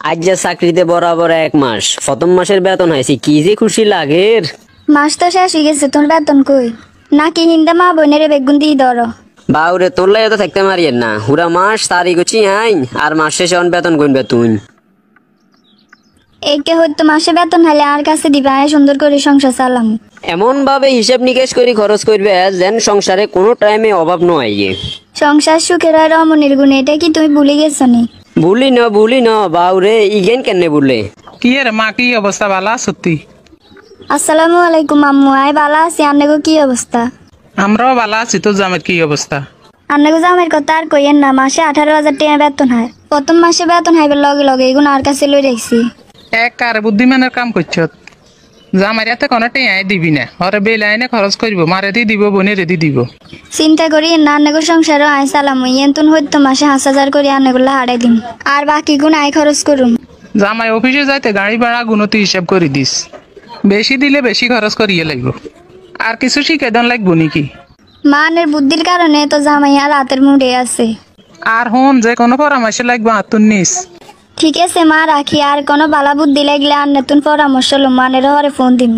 আজ যা চাকরিতে বরাবর 1 মাস, প্রথম মাসের বেতন হাইছি, কি যে খুশি লাগের। মাস তো শেষ হয়ে গেছে, তোর বেতন কই? নাকি হিন্দা মা বোনের বেগুন দিয়ে ধরো? বাউরে তোর লাগে তো থাকতে মারিয়েন না, হুরা মাস তারিখ হচ্ছি আইন, আর মাস শেষে অন বেতন গুনবে তুই। একে হয়তো মাসে বেতন হলে আর কাছে দিবা, সুন্দর করে সংসার চালাম। এমন ভাবে হিসাব নিকেশ করে খরচ করবে যেন সংসারে কোনো টাইমে অভাব নয়। সংসার সুখের আর রমণীর গুণ, এটা কি তুমি ভুলে গেছো নি? ভুলি না বাউরে, ইগেন কেনে বললে? কি রে মা, কি অবস্থা? ভালো সত্যি? আসসালামু আলাইকুম আম্মু, আই বালা আছি। আন্নাগো কি অবস্থা? আমরাও ভালো আছি। তোর জামের কি অবস্থা? আন্নাগো জামের কথা আর কইয়েন না, মাসে 18,000 টাকা বেতন হয়। প্রথম মাসে বেতন হাইবার লগে লগে এগুলো আর কাছে লই রাখছি। এক কারে বুদ্ধিমানের কাম করছ। জামার এতে কোনো টেঁয়াই দিবি না, ওরে বেলাইনে খরচ করব, মারে দি দিব, বোনের দি দিব। চিন্তা করি না, আন্নাগো সংসারও আয় চালাম, ইয়েন্তুন হইতো মাসে 5,000 করে আন্নাগুলো হারাই দিম, আর বাকি গুণ আয় খরচ করুম। জামাই অফিসে যাইতে গাড়ি ভাড়া গুণতি হিসাব করে দিস, বেশি দিলে বেশি খরচ করিয়ে লাগবো। আর কিছু শিখে দেন লাগবো নাকি? মানের বুদ্ধির কারণে তো জামাই আর রাতের মুডে আছে। আর হন যে কোনো পরামর্শ লাগবে আতুন নিস। ঠিক আছে মা, রাখি। আর কোনো বালা বুদ্ধি লাগলে আর নতুন পরামর্শ লো, মানের হরে ফোন দিম।